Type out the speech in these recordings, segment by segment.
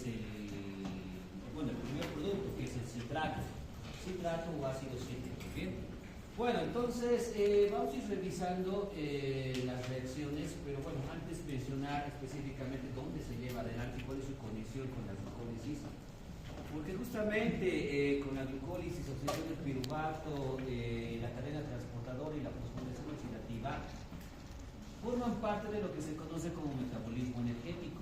es el primer producto, que es el citrato o ácido cítrico. Bien. Bueno, entonces vamos a ir revisando las reacciones, pero bueno, antes mencionar específicamente dónde se lleva adelante, cuál es su conexión con la glucólisis, porque justamente con la glucólisis, oxidación del piruvato, la cadena transportadora y la fosforilación oxidativa forman parte de lo que se conoce como metabolismo energético.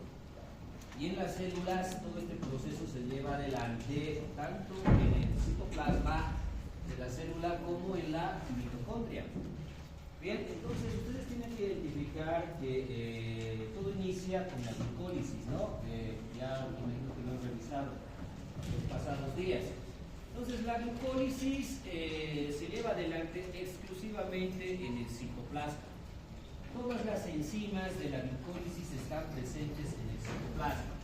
Y en las células todo este proceso se lleva adelante tanto en el citoplasma de la célula como en la mitocondria. Bien, entonces ustedes tienen que identificar que todo inicia con la glucólisis, ¿no? Ya me imagino que lo han revisado los pasados días. Entonces la glucólisis se lleva adelante exclusivamente en el citoplasma. Todas las enzimas de la glucólisis están presentes en el citoplasma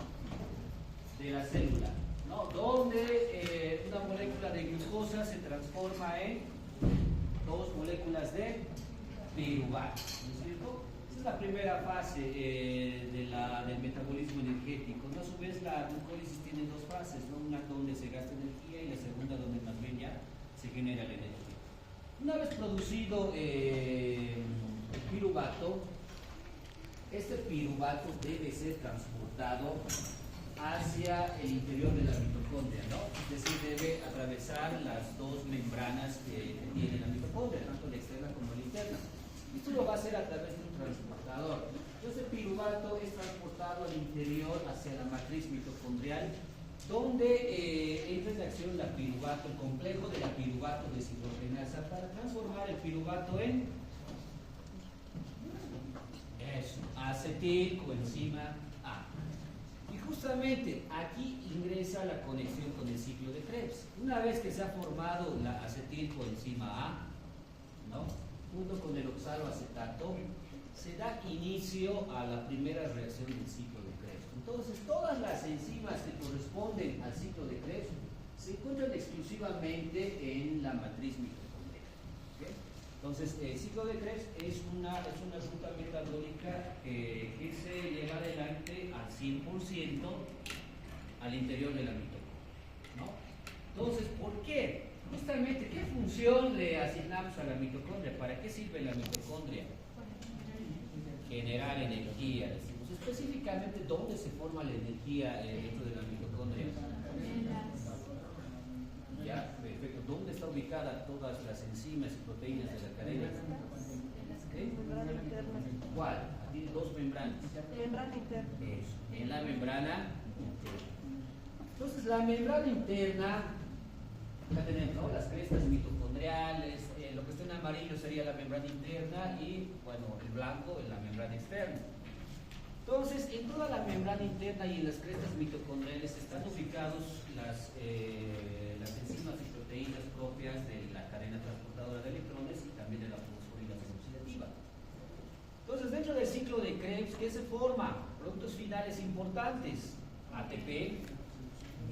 de la célula, ¿no? Donde una molécula de glucosa se transforma en dos moléculas de piruvato, ¿no es cierto? Esa es la primera fase del metabolismo energético, ¿no? A su vez la glucólisis tiene dos fases, ¿no? Una donde se gasta energía y la segunda donde más bien ya se genera la energía. Una vez producido el piruvato, este piruvato debe ser transportado hacia el interior de la mitocondria, ¿no? Es decir, debe atravesar las dos membranas que tiene la mitocondria, tanto la externa como la interna. Esto lo va a hacer a través de un transportador. Entonces el piruvato es transportado al interior hacia la matriz mitocondrial, donde entra en acción el complejo de la piruvato deshidrogenasa para transformar el piruvato en acetil coenzima A. Y justamente aquí ingresa la conexión con el ciclo de Krebs. Una vez que se ha formado la acetil coenzima A, ¿no?, junto con el oxaloacetato, se da inicio a la primera reacción del ciclo de Krebs. Entonces, todas las enzimas que corresponden al ciclo de Krebs se encuentran exclusivamente en la matriz mitocondrial. ¿Okay? Entonces, el ciclo de Krebs es una ruta metabólica que se lleva adelante al 100% al interior de la mitocondria, ¿no? Entonces, ¿por qué? Justamente, ¿qué función le asignamos a la mitocondria? ¿Para qué sirve la mitocondria? Generar energía, decimos. Específicamente, ¿dónde se forma la energía dentro de la mitocondria? Ya, perfecto. ¿Dónde está ubicada todas las enzimas y proteínas de la cadena? ¿Cuál? Tiene dos membranas. Membrana interna. Eso, en la membrana interna. Entonces, la membrana interna, acá tenemos, ¿no?, las crestas mitocondriales, lo que está en amarillo sería la membrana interna y, bueno, el blanco en la membrana externa. Entonces, en toda la membrana interna y en las crestas mitocondriales están ubicados las enzimas y proteínas propias de la cadena transportadora de electrones y también de la fosforilación oxidativa. Entonces, dentro del ciclo de Krebs, ¿qué se forma? Productos finales importantes: ATP,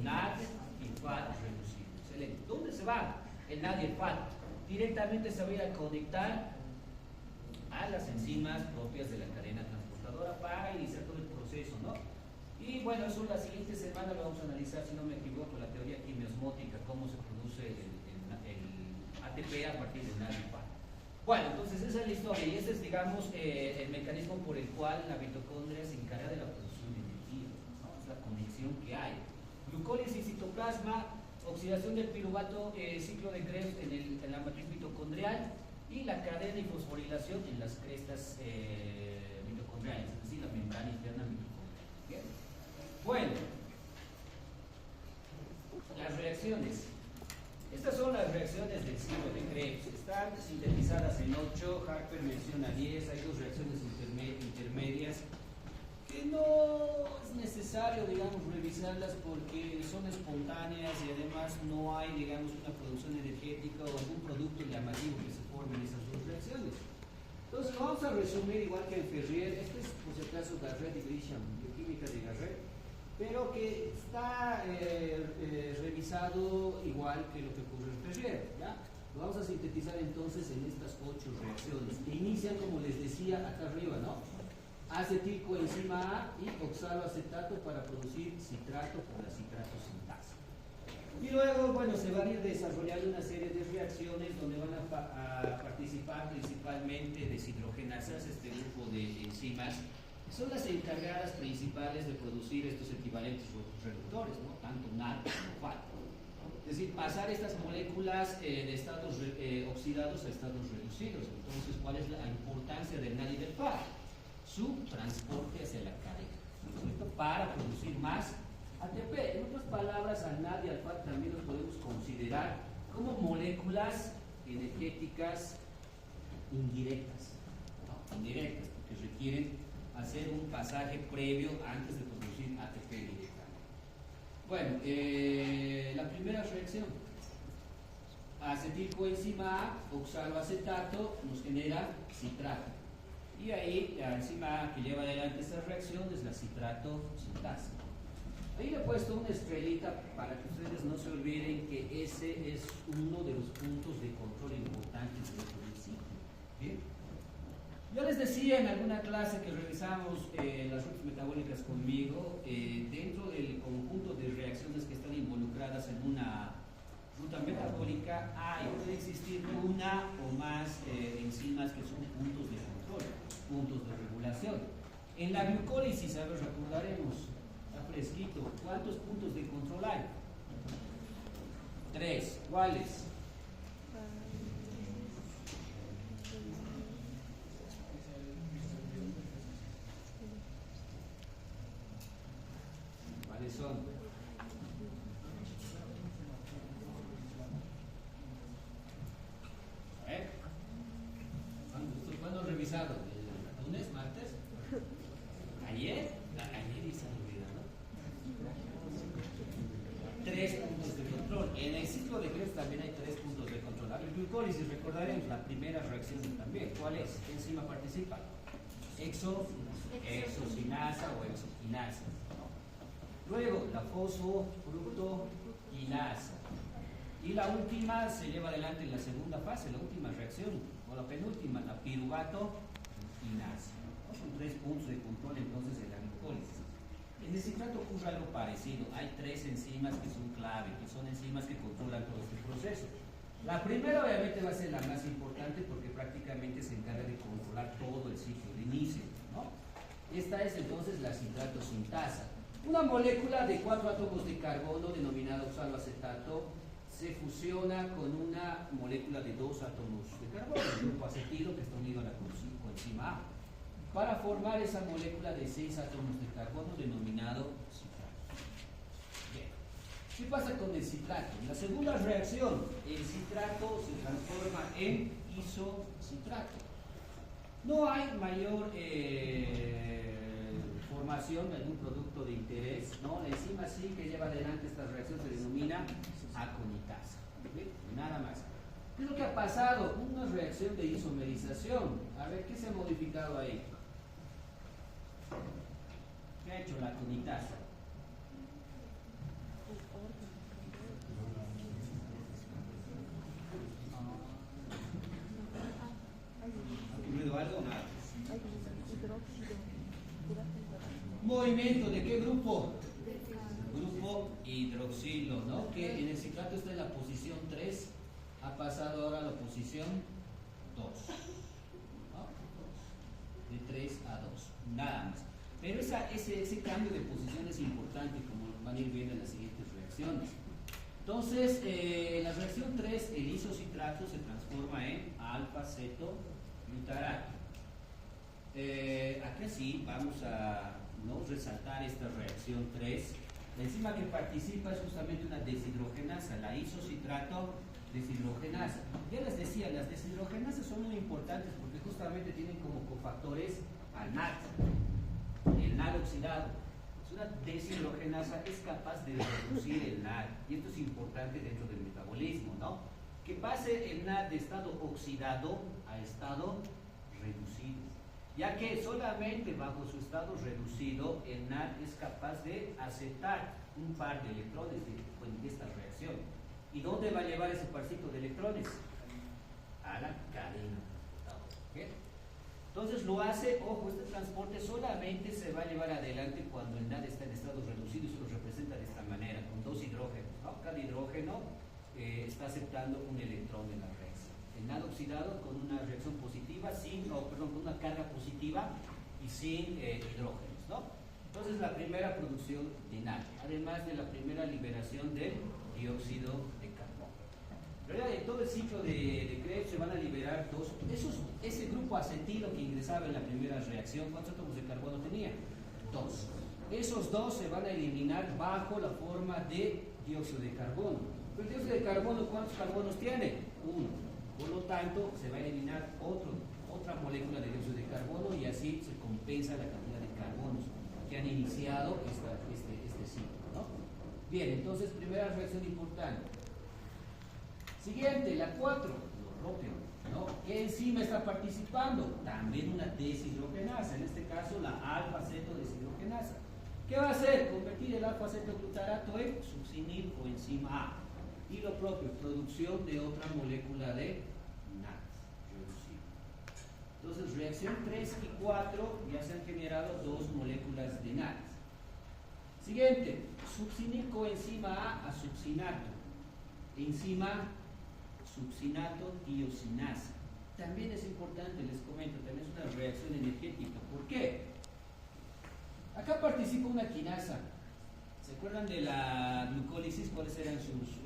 NAD y FAT reducido. Excelente. ¿Dónde se va el NAD y el FAT? Directamente se va a ir a conectar a las enzimas propias de la cadena transportadora para iniciar todo el proceso, ¿no? Y bueno, eso la siguiente semana lo vamos a analizar, si no me equivoco, la teoría quimiosmótica, cómo se produce el ATP a partir del NAD y FAT. Bueno, entonces esa es la historia y ese es, digamos, el mecanismo por el cual la mitocondria se encarga de la producción de energía, ¿no? Es la conexión que hay. Glucólisis, citoplasma, oxidación del piruvato, ciclo de Krebs en la matriz mitocondrial y la cadena y fosforilación en las crestas mitocondriales, es decir, la membrana interna mitocondrial. ¿Bien? Bueno, las reacciones. Estas son las reacciones del ciclo de Krebs. Están sintetizadas en 8, Harper menciona 10, hay dos reacciones intermedias que no es necesario, digamos, revisarlas porque son espontáneas y además no hay, digamos, una producción energética o algún producto llamativo que se forme en esas dos reacciones. Entonces, lo vamos a resumir igual que en Ferrier. Este es, por si acaso, Garrett y Grisham, bioquímica de Garrett, pero que está revisado igual que lo que ocurre en Ferrier, ¿ya? Lo vamos a sintetizar entonces en estas 8 reacciones que inician, como les decía, acá arriba, ¿no? acetilcoenzima A y oxaloacetato para producir citrato por la citrato sintasa. Y luego, bueno, se van a ir desarrollando una serie de reacciones donde van a participar principalmente deshidrogenasas, este grupo de enzimas, que son las encargadas principales de producir estos equivalentes reductores, ¿no? Tanto NAD como FAT. Es decir, pasar estas moléculas de estados oxidados a estados reducidos. Entonces, ¿cuál es la importancia del NAD y del FAT? Su transporte hacia la cadena, ¿cierto? Para producir más ATP. En otras palabras, al NAD y al FAT también los podemos considerar como moléculas energéticas indirectas, ¿no? Indirectas, porque requieren hacer un pasaje previo antes de producir ATP directamente. Bueno, la primera reacción, acetilcoenzima A, oxaloacetato, nos genera citrato. Y ahí la enzima que lleva adelante esta reacción es la citrato sintasa. Ahí le he puesto una estrellita para que ustedes no se olviden que ese es uno de los puntos de control importantes dentro del ciclo. ¿Bien? Yo les decía en alguna clase que revisamos las rutas metabólicas conmigo, dentro del conjunto de reacciones que están involucradas en una ruta metabólica, puede existir una o más enzimas que son puntos de control, puntos de regulación. En la glucólisis, a ver, recordaremos, está fresquito, ¿cuántos puntos de control hay? 3. ¿Cuáles? ¿Cuáles son? ¿Cuándo han revisado? ¿El lunes, martes? ¿Ayer? Ayer y se han olvidado. 3 puntos de control. En el ciclo de Krebs también hay 3 puntos de control. A ver, glucólisis, recordaremos la primera reacción también. ¿Cuál es? ¿Qué enzima participa? Exocinasa o exoquinasa. Luego, la fosfofructoquinasa. Y la última se lleva adelante en la segunda fase, la última reacción, o la penúltima, la piruvatoquinasa. Son 3 puntos de control entonces en la glucólisis. En el citrato ocurre algo parecido. Hay 3 enzimas que son clave, que son enzimas que controlan todo este proceso. La primera obviamente va a ser la más importante porque prácticamente se encarga de controlar todo el ciclo de inicio, ¿no? Esta es entonces la citrato sintasa. Una molécula de 4 átomos de carbono denominada oxaloacetato se fusiona con una molécula de 2 átomos de carbono, el grupo acetilo que está unido a la coenzima A, para formar esa molécula de 6 átomos de carbono denominado citrato. Bien. ¿Qué pasa con el citrato? En la segunda reacción, el citrato se transforma en isocitrato. No hay mayor formación de algún producto de interés, ¿no? La enzima sí que lleva adelante esta reacción se denomina aconitasa. ¿Sí? Nada más. ¿Qué es lo que ha pasado? Una reacción de isomerización. A ver, ¿qué se ha modificado ahí? ¿Qué ha hecho la aconitasa? ¿Ha ocurrido algo? Nada. ¿Movimiento de qué grupo? Grupo hidroxilo, ¿no? Que en el citrato está en la posición 3, ha pasado ahora a la posición 2, ¿no? De 3 a 2, nada más. Pero ese cambio de posición es importante, como van a ir viendo en las siguientes reacciones. Entonces, la reacción 3, el isocitrato se transforma en alfa-cetoglutarato. Aquí sí vamos a resaltar esta reacción 3. La enzima que participa es justamente una deshidrogenasa, la isocitrato deshidrogenasa. Ya les decía, las deshidrogenasas son muy importantes porque justamente tienen como cofactores al NAD, el NAD oxidado. Es una deshidrogenasa, es capaz de reducir el NAD, y esto es importante dentro del metabolismo, ¿no? Que pase el NAD de estado oxidado a estado reducido, ya que solamente bajo su estado reducido el NAD es capaz de aceptar un par de electrones de esta reacción. ¿Y dónde va a llevar ese parcito de electrones? A la cadena. ¿Okay? Entonces lo hace, ojo, este transporte solamente se va a llevar adelante cuando el NAD está en estado reducido y se lo representa de esta manera, con dos hidrógenos, ¿no? Cada hidrógeno está aceptando un electrón en la reacción. El NAD oxidado con una reacción positiva, con una carga positiva y sin hidrógenos, ¿no? Entonces la primera producción de NAD, además de la primera liberación del dióxido de carbono. En todo el ciclo de Krebs se van a liberar ese grupo acetilo que ingresaba en la primera reacción, ¿cuántos átomos de carbono tenía? 2. Esos 2 se van a eliminar bajo la forma de dióxido de carbono. Pero el dióxido de carbono, ¿cuántos carbonos tiene? 1. Por lo tanto, se va a eliminar otra molécula de dióxido de carbono y así se compensa la cantidad de carbonos que han iniciado este ciclo, ¿no? Bien, entonces, primera reacción importante. Siguiente, la 4, lo propio, ¿no? ¿Qué enzima está participando? También una deshidrogenasa, en este caso la alfa-acetodeshidrogenasa. ¿Qué va a hacer? Convertir el alfa-acetoglutarato en succinil o enzima A. Y lo propio, producción de otra molécula de NAD. Entonces, reacción 3 y 4 ya se han generado 2 moléculas de NAD. Siguiente, succinil coenzima A succinato. Enzima succinato tiosinasa. También es importante, les comento, también es una reacción energética. ¿Por qué? Acá participa una quinasa. ¿Se acuerdan de la glucólisis? ¿Cuáles eran sus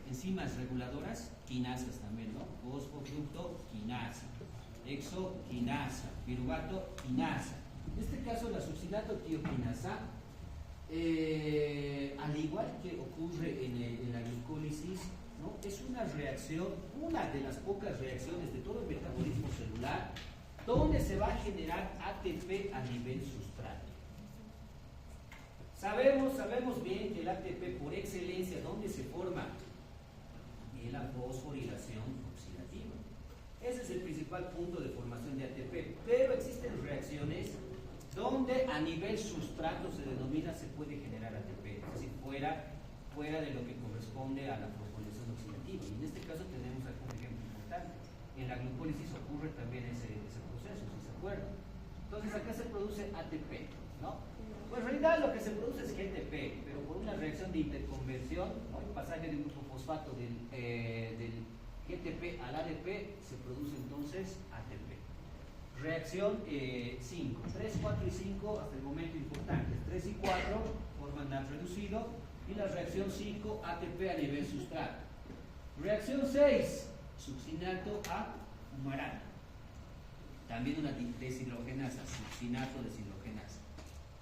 enzimas reguladoras? Quinasas también, ¿no? Fosfoglucoquinasa, exoquinasa, piruvato quinasa. En este caso, la succinato tioquinasa, al igual que ocurre en la glucólisis, ¿no? Es una reacción, una de las pocas reacciones de todo el metabolismo celular donde se va a generar ATP a nivel sustrato. Sabemos bien que el ATP por excelencia, ¿dónde se forma? En la fosforilación oxidativa. Ese es el principal punto de formación de ATP, pero existen reacciones donde a nivel sustrato se puede generar ATP, es decir, fuera de lo que corresponde a la fosforilación oxidativa. Y en este caso tenemos algún ejemplo importante. En la glucólisis ocurre también ese proceso, si se acuerdan. Entonces acá se produce ATP, ¿no? Pues en realidad lo que se produce es GTP, pero por una reacción de interconversión, ¿no? El pasaje de un grupo fosfato del GTP al ADP se produce entonces ATP. Reacción 5, 3, 4 y 5 hasta el momento importantes. 3 y 4 forman NAD reducido y la reacción 5 ATP a nivel sustrato. Reacción 6, succinato a fumarato. También una deshidrogenasa, succinato deshidrogenasa.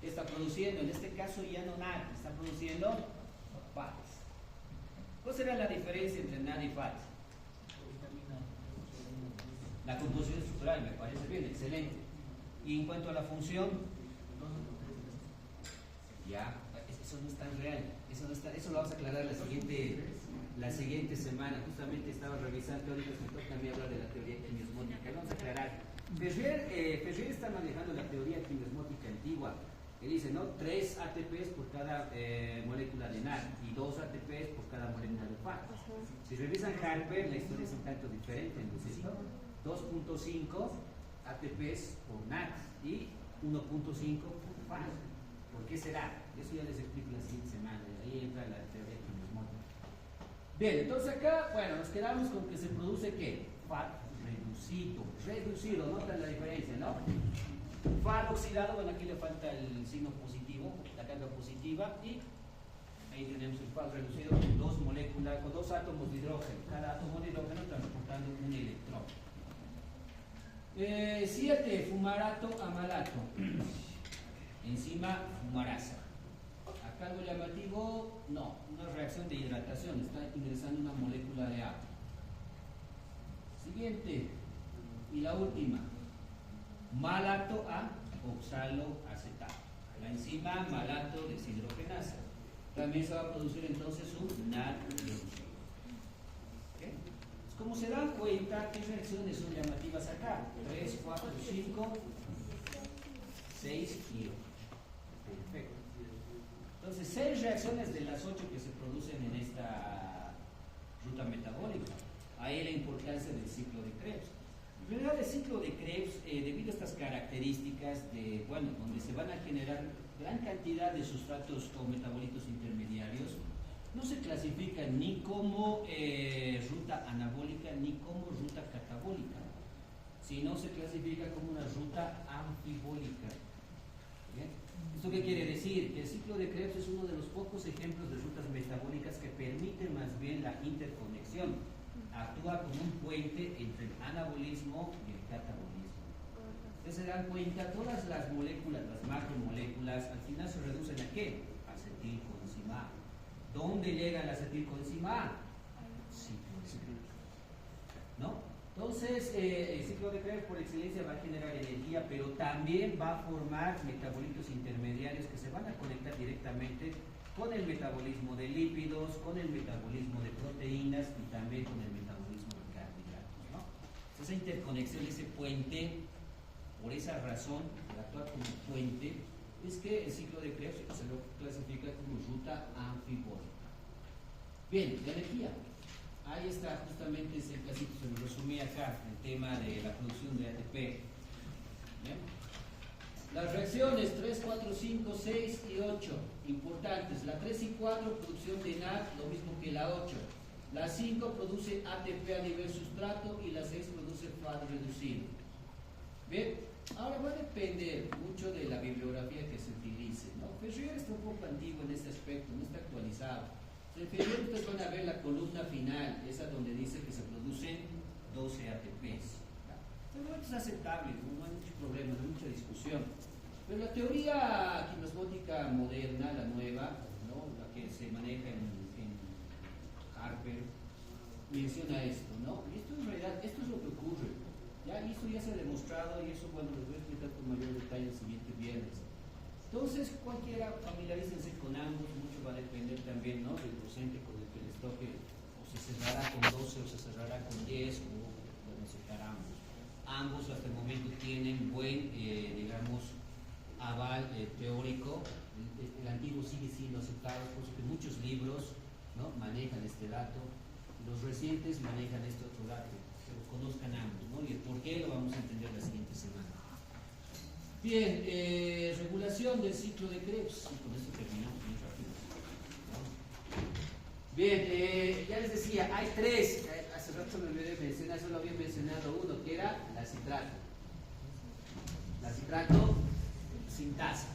Está produciendo, en este caso ya no NAD, está produciendo FATs. ¿Cuál será la diferencia entre NAD y FAT? La composición estructural, me parece bien, excelente. Y en cuanto a la función, ya, eso no es tan real. Eso lo vamos a aclarar la siguiente semana. Justamente estaba revisando, ahorita me toca a mí hablar de la teoría quimiosmótica. Vamos a aclarar. Ferrier está manejando la teoría quimiosmótica antigua. Que dice, ¿no? 3 ATPs por cada molécula de NAD y 2 ATPs por cada molécula de FAT. Si revisan Harper, la historia es un tanto diferente, entonces, 2.5 ATPs por NAD y 1.5 por FAT. ¿Por qué será? Eso ya les explico la siguiente semana. Ahí entra la teoría quimiosmótica. Bien, entonces acá, bueno, nos quedamos con que se produce ¿qué? FAT reducido, notan la diferencia, ¿no? FAT oxidado, bueno, aquí le falta el signo positivo, la carga positiva, y ahí tenemos el FAT reducido con 2 moléculas, con 2 átomos de hidrógeno, cada átomo de hidrógeno transportando un electrón. 7, fumarato amalato, enzima fumarasa. Acá algo llamativo, no, una reacción de hidratación, está ingresando una molécula de agua. Siguiente, y la última, malato a oxaloacetato, la enzima malato deshidrogenasa. También se va a producir entonces un NAD reducido. ¿Okay? Como se dan cuenta, ¿qué reacciones son llamativas acá? 3, 4, 5, 6 y 8. Perfecto. Entonces, 6 reacciones de las 8 que se producen en esta ruta metabólica. ahí la importancia del ciclo de Krebs. En realidad el ciclo de Krebs, debido a estas características de, bueno, donde se van a generar gran cantidad de sustratos o metabolitos intermediarios, no se clasifica ni como ruta anabólica ni como ruta catabólica, sino se clasifica como una ruta anfibólica. ¿Bien? ¿Esto qué quiere decir? Que el ciclo de Krebs es uno de los pocos ejemplos de rutas metabólicas que permiten más bien la interconexión. Actúa como un puente entre el anabolismo y el catabolismo. Ustedes se dan cuenta, todas las moléculas, las macromoléculas, al final se reducen a ¿qué? Acetilcoenzima A. ¿Dónde llega la acetilcoenzima A? Ciclo de Krebs. ¿No? Entonces, el ciclo de Krebs por excelencia va a generar energía, pero también va a formar metabolitos intermediarios que se van a conectar directamente con el metabolismo de lípidos, con el metabolismo de proteínas y también con el metabolismo de carbohidratos, ¿no? Esa interconexión, ese puente, por esa razón, por actuar como puente, es que el ciclo de Krebs se lo clasifica como ruta anfibólica. Bien, la energía. Ahí está justamente ese casito, se lo resumí acá, el tema de la producción de ATP. ¿Bien? Las reacciones 3, 4, 5, 6 y 8, importantes. La 3 y 4, producción de NAD, lo mismo que la 8. La 5 produce ATP a nivel sustrato y la 6 produce FAD reducido. Bien, ahora va a depender mucho de la bibliografía que se utilice, ¿no? Ferrier está un poco antiguo en este aspecto, no está actualizado. En Ferrier ustedes van a ver la columna final, esa donde dice que se producen 12 ATPs. Pero es aceptable, no hay mucho problema, no hay mucha discusión. Pero la teoría quimosmótica moderna, la nueva, ¿no? La que se maneja en Harper, menciona esto, ¿no? Y esto en realidad, esto es lo que ocurre. Ya, y eso ya se ha demostrado y eso, bueno, les voy a explicar con mayor detalle el siguiente viernes. Entonces, cualquiera, familiarícense con ambos, mucho va a depender también, ¿no? Del docente con el que les toque, o se cerrará con 12 o se cerrará con 10 o bueno, aceptar ambos. Ambos hasta el momento tienen buen, digamos, aval teórico. El antiguo sigue siendo aceptado, por eso que muchos libros, ¿no? Manejan este dato, los recientes manejan este otro dato, pero conozcan ambos, ¿no? Y el por qué lo vamos a entender la siguiente semana. Bien, regulación del ciclo de Krebs, y con esto terminamos muy rápido, ¿no? Bien, ya les decía, hay tres, hace rato me olvidé mencionar, solo había mencionado uno, que era la citrato. La citrato sintasa.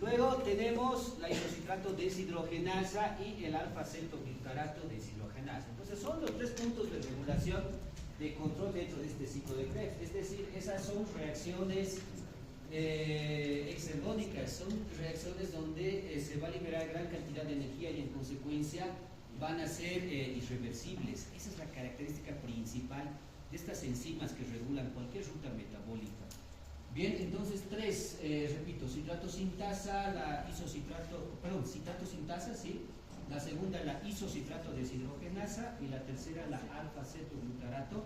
Luego tenemos la isocitrato deshidrogenasa y el alfa-acetoglutarato deshidrogenasa. Entonces son los tres puntos de regulación de control dentro de este ciclo de Krebs. Es decir, esas son reacciones exergónicas, son reacciones donde se va a liberar gran cantidad de energía y en consecuencia van a ser irreversibles. Esa es la característica principal de estas enzimas que regulan cualquier ruta metabólica. Bien, entonces tres, repito, citrato sintasa, la citrato sintasa, sí. La segunda, la isocitrato deshidrogenasa y la tercera, la alfa-acetoglutarato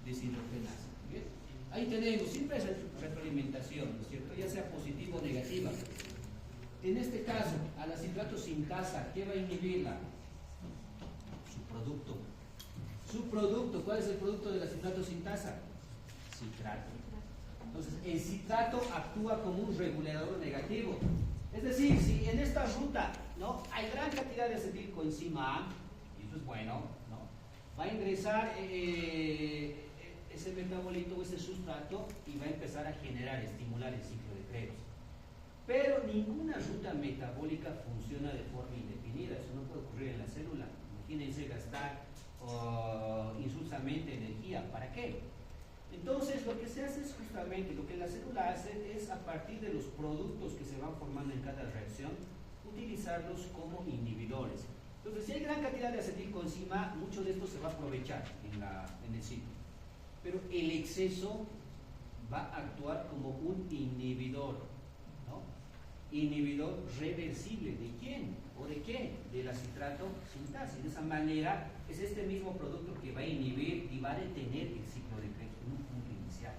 deshidrogenasa. Bien. Ahí tenemos, siempre es retroalimentación, ¿no es cierto? Ya sea positiva o negativa. En este caso, a la citrato sintasa, ¿qué va a inhibirla? Su producto. Su producto, ¿cuál es el producto de la citrato sintasa? Citrato. Entonces, el citrato actúa como un regulador negativo. Es decir, si en esta ruta, ¿no? Hay gran cantidad de acetilcoenzima A, y eso es bueno, ¿no? Va a ingresar ese metabolito o ese sustrato y va a empezar a generar, estimular el ciclo de Krebs. Pero ninguna ruta metabólica funciona de forma indefinida, eso no puede ocurrir en la célula. Imagínense gastar insulsamente energía, ¿para qué? Entonces lo que se hace es justamente, lo que la célula hace es a partir de los productos que se van formando en cada reacción, utilizarlos como inhibidores. Entonces si hay gran cantidad de acetilcoenzima, mucho de esto se va a aprovechar en el ciclo. Pero el exceso va a actuar como un inhibidor, ¿no? Inhibidor reversible. ¿De quién? ¿O de qué? De la citrato sintasa. De esa manera es este mismo producto que va a inhibir y va a detener el ciclo de Krebs en un punto inicial.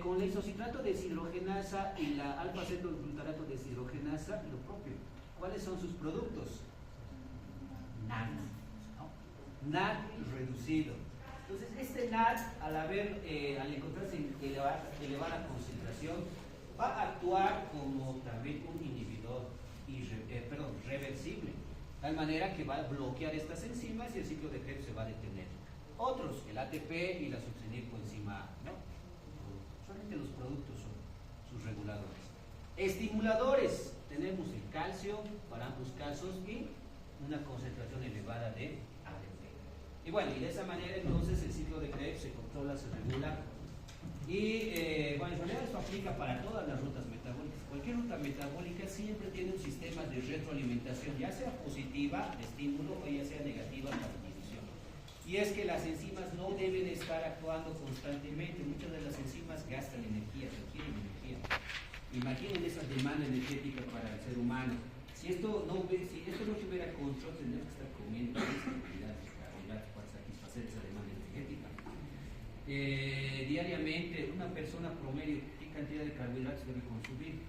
Con la isocitrato deshidrogenasa y la alfa-acetoglutarato deshidrogenasa, lo propio. ¿Cuáles son sus productos? Nada. NAD reducido. Entonces, este NAD, al encontrarse en elevada concentración, va a actuar como también un inhibidor reversible, de tal manera que va a bloquear estas enzimas y el ciclo de Krebs se va a detener. Otros, el ATP y la succinilcoenzima A, ¿no? Solamente los productos son sus reguladores. Estimuladores, tenemos el calcio para ambos casos y una concentración elevada de ATP. Y bueno, y de esa manera entonces el ciclo de Krebs se controla, se regula. Y bueno, en realidad esto aplica para todas las rutas metabólicas. Cualquier ruta metabólica siempre tiene un sistema de retroalimentación, ya sea positiva, de estímulo, o ya sea negativa, de adquisición. Y es que las enzimas no deben estar actuando constantemente. Muchas de las enzimas gastan energía, requieren energía. Imaginen esa demanda energética para el ser humano. Si esto no tuviera control, tendríamos que estar comiendo esta cantidad de carbohidratos para satisfacer esa demanda energética. Diariamente, una persona promedio, ¿qué cantidad de carbohidratos debe consumir?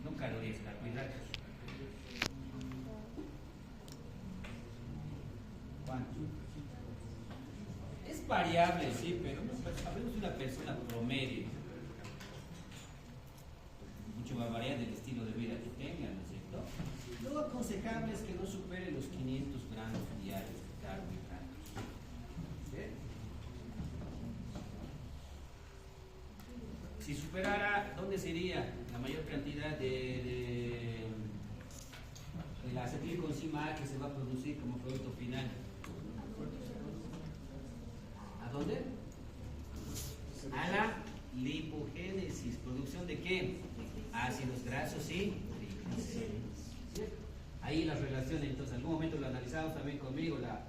No calorías, carbohidratos. ¿Cuánto? Es variable, sí, pero hablemos de una persona promedio. Mucho va a variar del estilo de vida que tenga, ¿no es cierto? Lo aconsejable es que no supere los 500 gramos diarios de carbohidratos. ¿Bien? Si superara, ¿dónde sería la mayor cantidad de la acetilcoenzima A que se va a producir como producto final? ¿A dónde? A la lipogénesis. ¿Producción de qué? Ácidos grasos y triglicéridos. Ahí la relación, entonces, en algún momento lo analizamos también conmigo, la